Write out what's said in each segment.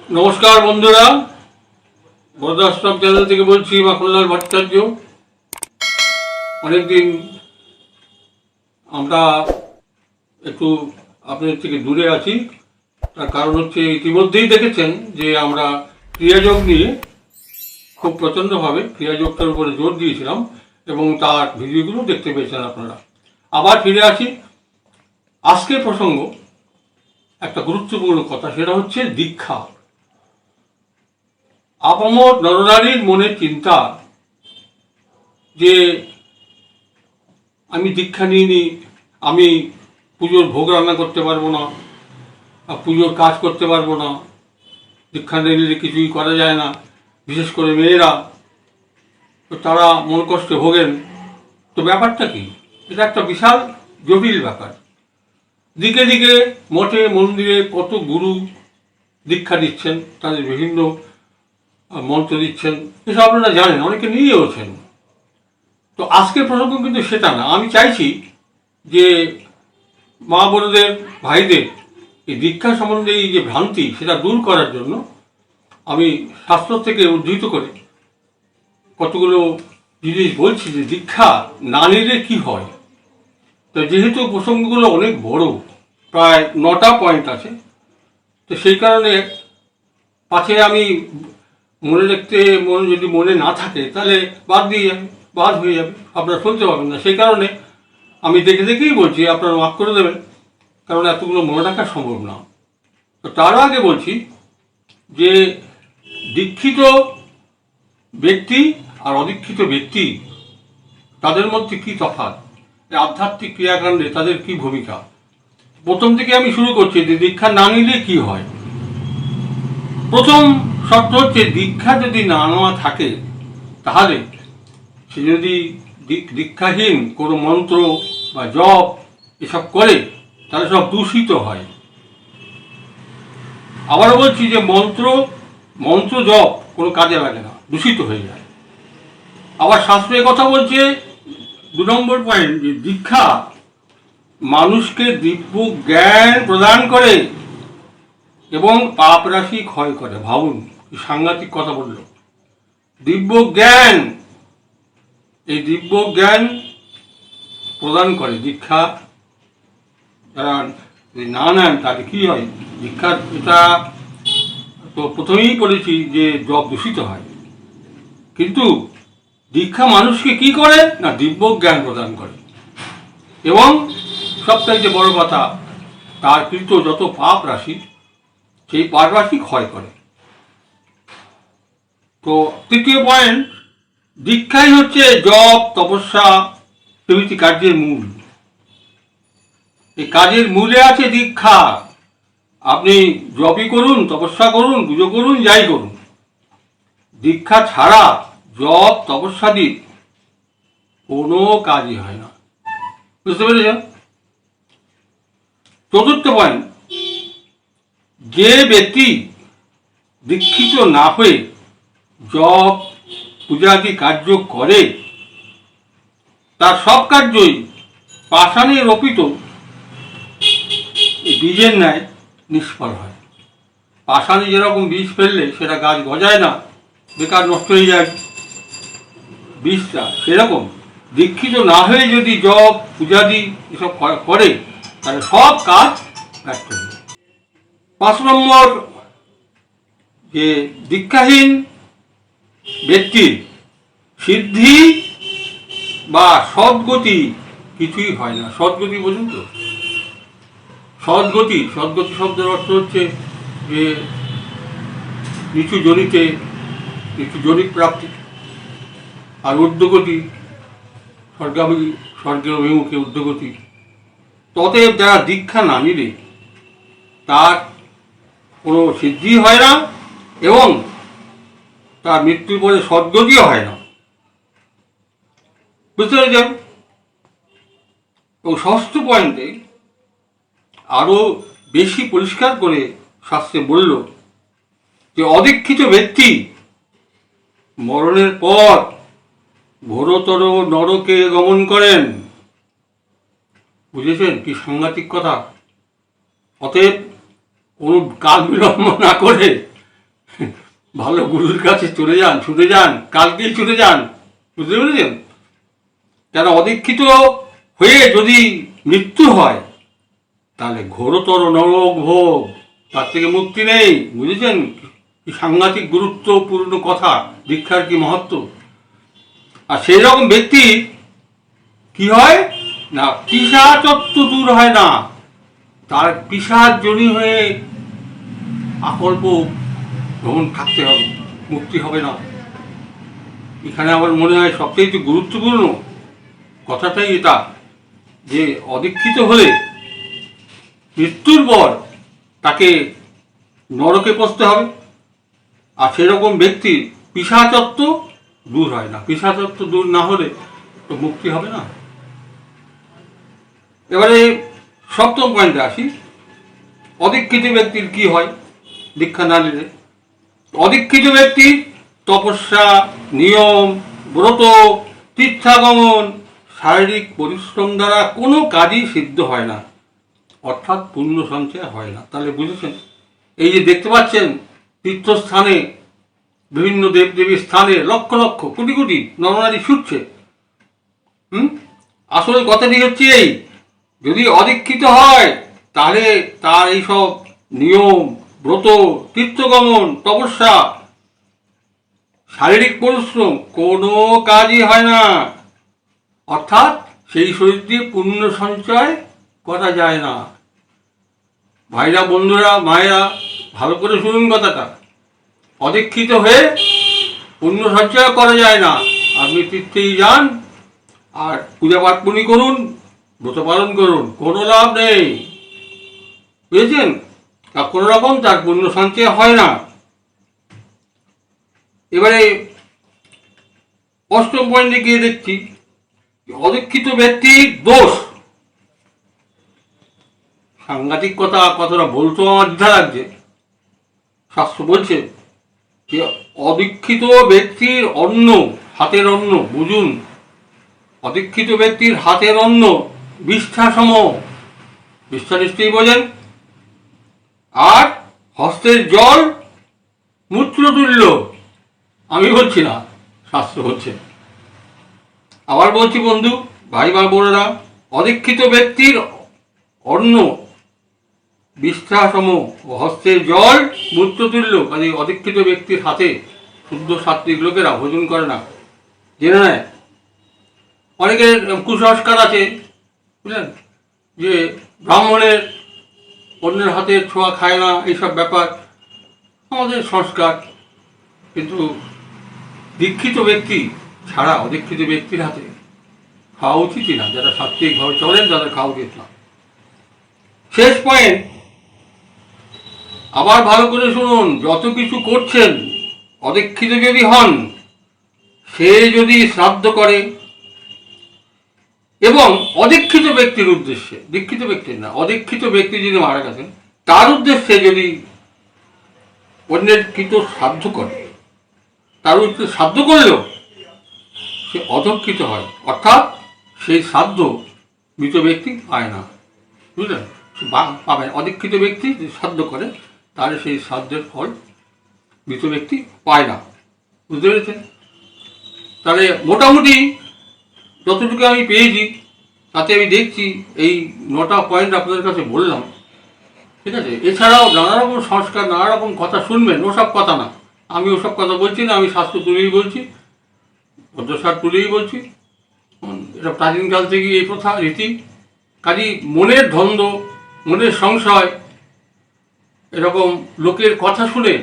নমস্কার বন্ধুরা, বরদাশ্রম চ্যানেল থেকে বলছি মাখনলাল ভট্টাচার্য। অনেকদিন আমরা একটু আপনাদের থেকে দূরে আছি। তার কারণ হচ্ছে ইতিমধ্যেই দেখেছেন যে আমরা ক্রিয়াযোগ নিয়ে খুব প্রচণ্ডভাবে ক্রিয়াযোগটার উপরে জোর দিয়েছিলাম এবং তার ভিডিওগুলো দেখতে পেয়েছেন আপনারা। আবার ফিরে আসি। আজকের প্রসঙ্গ একটা গুরুত্বপূর্ণ কথা, সেটা হচ্ছে দীক্ষা। আপামর নরনারীর মনে চিন্তা যে আমি দীক্ষা নিইনি, আমি পুজোর ভোগ রান্না করতে পারবো না, পুজোর কাজ করতে পারবো না, দীক্ষা নিলে কিছুই করা যায় না, বিশেষ করে মেয়েরা, তো তারা মন কষ্টে ভোগেন। তো ব্যাপারটা কি? এটা একটা বিশাল জটিল ব্যাপার। দিকে দিকে মঠে মন্দিরে কত গুরু দীক্ষা দিচ্ছেন, তাদের বিভিন্ন মন্ত্র দিচ্ছেন, এসব আপনারা জানেন, অনেকে নিয়েওছেন। তো আজকের প্রসঙ্গ কিন্তু সেটা না। আমি চাইছি যে মা বোনদের, ভাইদের এই দীক্ষা সম্বন্ধে এই যে ভ্রান্তি, সেটা দূর করার জন্য আমি শাস্ত্র থেকে উদ্ধৃত করে কতগুলো জিনিস বলছি যে দীক্ষা না নিলে কী হয়। তো যেহেতু প্রসঙ্গগুলো অনেক বড়, প্রায় 9টা পয়েন্ট আছে, তো সেই কারণে পাছে আমি মনে রাখতে যদি মনে না থাকে তাহলে বাদ হয়ে যাবে, আপনারা শুনতে পাবেন না। সেই কারণে আমি দেখে দেখেই বলছি, আপনারা মাফ করে দেবেন, কারণ এতগুলো মনে রাখা সম্ভব না। তো তার আগে বলছি যে দীক্ষিত ব্যক্তি আর অদীক্ষিত ব্যক্তি, তাদের মধ্যে কি তফাৎ, আধ্যাত্মিক ক্রিয়াকাণ্ডে তাদের কি ভূমিকা। প্রথম থেকে আমি শুরু করছি যে দীক্ষা না নিলে কি হয়। প্রথম শর্ত হচ্ছে, দীক্ষা যদি না নেওয়া থাকে তাহলে সে যদি দীক্ষাহীন কোনো মন্ত্র বা জপ এসব করে তাহলে সব দূষিত হয়। আবারও বলছি যে মন্ত্র জপ কোনো কাজে লাগে না, দূষিত হয়ে যায়। আবার শাস্ত্রের কথা বলছে 2 নম্বর পয়েন্ট, যে দীক্ষা মানুষকে দিব্য জ্ঞান প্রদান করে এবং পাপ রাশি ক্ষয় করে। ভাবুন কি সাংঘাতিক কথা বলল, দিব্য জ্ঞান। এই দিব্য জ্ঞান প্রদান করে। দীক্ষা যারা না নেন তাদের কি হয়? দীক্ষা, এটা তো প্রথমেই বলেছি যে জপ দূষিত হয়, কিন্তু দীক্ষা মানুষকে কি করে না, দিব্য জ্ঞান প্রদান করে এবং সবথেকে বড় কথা, তার কৃত যত পাপ রাশি, সেই পাপ রাশি ক্ষয় করে। তো তৃতীয় পয়েন্ট, দীক্ষাই হচ্ছে জপ, তপস্যা প্রভৃতি কার্যের মূল। এই কাজের মূলে আছে দীক্ষা। আপনি জপই করুন, তপস্যা করুন, পুজো করুন, যাই করুন, দীক্ষা ছাড়া জপ তপস্যাদি কোনো কাজই হয় না। বুঝতে পেরেছেন? চতুর্থ পয়েন্ট, যে ব্যক্তি দীক্ষিত না হয়ে জপ পূজাদি কার্য করে তার সব কার্যই পাষাণে রোপিত বীজের ন্যায় নিষ্ফল হয়। পাষাণে যেরকম বীজ ফেললে সেটা গাছ গজায় না, বেকার নষ্ট হয়ে যায় বীজটা, সেরকম দীক্ষিত না হয়ে যদি জপ পূজাদি এসব করে তাহলে সব কাজ ব্যর্থ হয়ে যায়। 5 নম্বর, যে দীক্ষাহীন ব্যক্তির সিদ্ধি বা সদ্গতি কিছুই হয় না। সদ্গতি বুঝুন তো? সদ্গতি শব্দের অর্থ হচ্ছে যে নিচু জনিক প্রাপ্তি, আর ঊর্ধ্বগতি স্বর্গের অভিমুখে ঊর্ধ্বগতি। ততএব যারা দীক্ষা না নিলে তার কোনো সিদ্ধি হয় না এবং তার মৃত্যুর পরে সদ্গতিও হয় না। বুঝতে পেরেছেন? এবং ষষ্ঠ পয়েন্টে আরও বেশি পরিষ্কার করে শাস্ত্রে বলল যে অদীক্ষিত ব্যক্তি মরণের পর ঘোরতর নরকে গমন করেন। বুঝেছেন কি সাংঘাতিক কথা? অতএব কোনো কাল বিলম্ব না করে ভালো গুরুর কাছে চলে যান, ছুটে যান, কালকেই ছুটে যান। বুঝতে পেরেছেন? কেন অদীক্ষিত হয়ে যদি মৃত্যু হয় তাহলে ঘোরতর নরক ভোগ, তার থেকে মুক্তি নেই। বুঝেছেন কি সাংঘাতিক গুরুত্বপূর্ণ কথা, দীক্ষার কি মহত্ব। আর সেই রকম ব্যক্তি কি হয় না, পিশাচত্ব দূর হয় না, তার পিশাচ জনি হয়ে আকল্প ভ্রমণ থাকতে হবে, মুক্তি হবে না। এখানে আমার মনে হয় সবচেয়ে গুরুত্বপূর্ণ কথাটাই এটা, যে অদীক্ষিত হলে মৃত্যুর পর তাকে নরকে পৌঁছতে হবে। আর সেরকম ব্যক্তির পিশাচত্ব দূর হয় না, পিশাচত্ব দূর না হলে তো মুক্তি হবে না। এবারে সপ্তম পয়েন্টে আসি, অদীক্ষিত ব্যক্তির কি হয় দীক্ষা না নিলে। অদীক্ষিত ব্যক্তির তপস্যা, নিয়ম, ব্রত, তীর্থাগমন, শারীরিক পরিশ্রম দ্বারা কোনো কাজই সিদ্ধ হয় না, অর্থাৎ পুণ্য সঞ্চয় হয় না। তাহলে বুঝেছেন, এই যে দেখতে পাচ্ছেন তীর্থস্থানে, বিভিন্ন দেবদেবীর স্থানে লক্ষ লক্ষ কোটি কোটি নরনারী ছুটছে, আসলে কথাটি হচ্ছে এই, যদি অদীক্ষিত হয় তাহলে তার এইসব নিয়ম, ব্রত, তীর্থগমন, তপস্যা, শারীরিক পরিশ্রম কোনো কাজই হয় না, অর্থাৎ সেই শরীর দিয়ে পুণ্য সঞ্চয় করা যায় না। ভাইরা, বন্ধুরা, মায়েরা, ভালো করে শুনুন কথাটা। অদীক্ষিত হয়ে পুণ্য সঞ্চয় করা যায় না। আপনি তীর্থেই যান আর পূজা পার্বণই করুন, ব্রত পালন করুন, কোনো লাভ নেই। বুঝেছেন? তা কোনো রকম তার পুণ্য সঞ্চয় হয় না। এবারে অষ্টম পয়েন্টে গিয়ে দেখছি অদীক্ষিত ব্যক্তির দোষ। সাংঘাতিক কথা, কথাটা বলতেও আমার দ্বিধা লাগছে। শাস্ত্র বলছে যে অদীক্ষিত ব্যক্তির অন্ন, হাতের অন্ন, বুঝুন, অদীক্ষিত ব্যক্তির হাতের অন্ন বিষ্ঠা সম, বিষ্ঠা নিশ্চয়ই বোঝেন, আর হস্তের জল মূত্রতুল্য। আমি বলছি না, শাস্ত্র বলছে। আবার বলছি বন্ধু, ভাই মা বোনেরা, অদীক্ষিত ব্যক্তির অন্ন বিষ্ঠা সম, হস্তের জল মূত্রতুল্য। কাজে অদীক্ষিত ব্যক্তির হাতে শুদ্ধ সাত্বিক লোকেরা ভোজন করে না, জেনে নেয়। অনেকের কুসংস্কার আছে, বুঝলেন, যে ব্রাহ্মণের অন্যের হাতের ছোঁয়া খায় না, এইসব ব্যাপার আমাদের সংস্কার। কিন্তু দীক্ষিত ব্যক্তি ছাড়া অদীক্ষিত ব্যক্তির হাতে খাওয়া উচিতই না। যারা সাত্বিকভাবে চলেন তাদের খাওয়া উচিত না। শেষ পয়েন্ট, আবার ভালো করে শুনুন, যত কিছু করছেন অদীক্ষিত যদি হন, সে যদি শ্রাদ্ধ করে এবং অদীক্ষিত ব্যক্তির উদ্দেশ্যে, দীক্ষিত ব্যক্তির না, অদীক্ষিত ব্যক্তি যদি মারা গেছেন তার উদ্দেশ্যে যদি অন্যের কৃত শ্রাদ্ধ করে, তার উদ্দেশ্যে শ্রাদ্ধ করলেও সে অদক্ষিত হয়, অর্থাৎ সেই শ্রাদ্ধ মৃত ব্যক্তি পায় না। বুঝলেন? পাবে। অদীক্ষিত ব্যক্তি যদি শ্রাদ্ধ করে তাহলে সেই শ্রাদ্ধের ফল মৃত ব্যক্তি পায় না। বুঝতে পেরেছেন? তাহলে মোটামুটি যতটুকু আমি পেয়েছি তাতে আমি দেখছি এই 9টা পয়েন্ট আপনাদের কাছে বললাম, ঠিক আছে? এছাড়াও নানা রকম সংস্কার, নানা রকম কথা শুনবেন, ওসব কথা না, আমি ওসব কথা বলছি না, আমি শাস্ত্র তুলেই বলছি, ভদ্রসার তুলেই বলছি। এটা প্রাচীনকাল থেকে এই প্রথা, রীতি। কাজেই মনের দ্বন্দ্ব, মনের সংশয়, এরকম লোকের কথা শুনে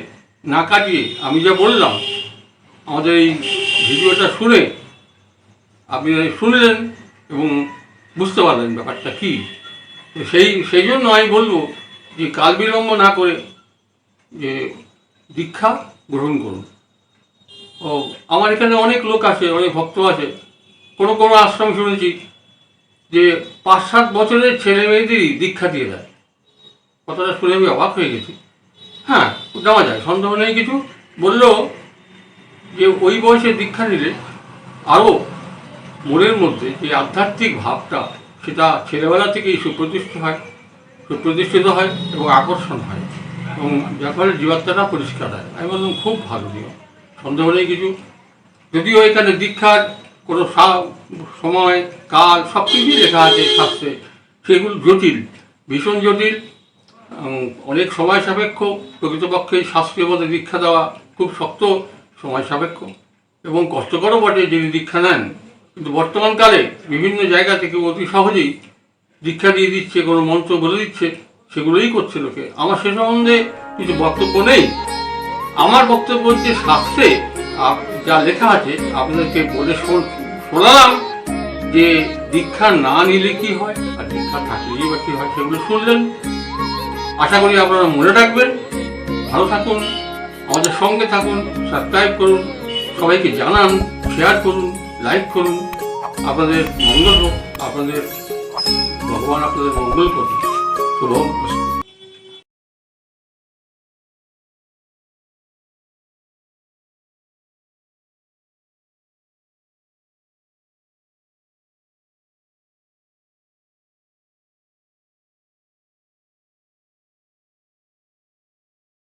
না কাটিয়ে আমি যা বললাম, আমাদের এই ভিডিওটা শুনে আপনি শুনলেন এবং বুঝতে পারলেন ব্যাপারটা কী। সেই জন্য আমি বলবো যে কাল বিলম্ব না করে যে দীক্ষা গ্রহণ করুন। ও আমার এখানে অনেক লোক আছে, অনেক ভক্ত আছে, কোনো কোনো আশ্রম শুনেছি যে 5-7 বছরের ছেলে মেয়েদেরই দীক্ষা দিয়ে দেয়। কথাটা শুনে আমি অবাক হয়ে গেছি। হ্যাঁ, দেওয়া যায়, সন্দেহ নেই কিছু। বললেও যে ওই বয়সে দীক্ষা নিলে আরও মনের মধ্যে যে আধ্যাত্মিক ভাবটা, সেটা ছেলেবেলা থেকেই সুপ্রতিষ্ঠিত হয় এবং আকর্ষণ হয়। এবং যার ফলে জীবাত্মাটা পরিষ্কার হয়। আমি বললাম খুব ভালো নিয়ম, সন্দেহ নেই কিছু। যদিও এখানে দীক্ষার কোনো সময় কাল সব কিছুই লেখা আছে শাস্ত্রে, সেগুলো জটিল, ভীষণ জটিল, অনেক সময় সাপেক্ষ। প্রকৃতপক্ষে শাস্ত্রীয় মতে দীক্ষা দেওয়া খুব শক্ত, সময় সাপেক্ষ এবং কষ্টকরও বটে যিনি দীক্ষা নেন। কিন্তু বর্তমানকালে বিভিন্ন জায়গা থেকে অতি সহজেই দীক্ষা দিয়ে দিচ্ছে, কোনো মন্ত্র বলে দিচ্ছে, সেগুলোই করছে লোকে। আমার সে সম্বন্ধে কিছু বক্তব্য নেই। আমার বক্তব্য হচ্ছে শাস্ত্রে যা লেখা আছে আপনাদেরকে বলে শোনালাম, যে দীক্ষা না নিলে কি হয় আর দীক্ষা থাকলেই বা কি হয়, সেগুলো শুনলেন। আশা করি আপনারা মনে রাখবেন। ভালো থাকুন, আমাদের সঙ্গে থাকুন, সাবস্ক্রাইব করুন, সবাইকে জানান, শেয়ার করুন, লাইক করুন। আপনাদের মঙ্গল হোক, আপনাদের ভগবান আপনাদের মঙ্গল করুন। শুভ।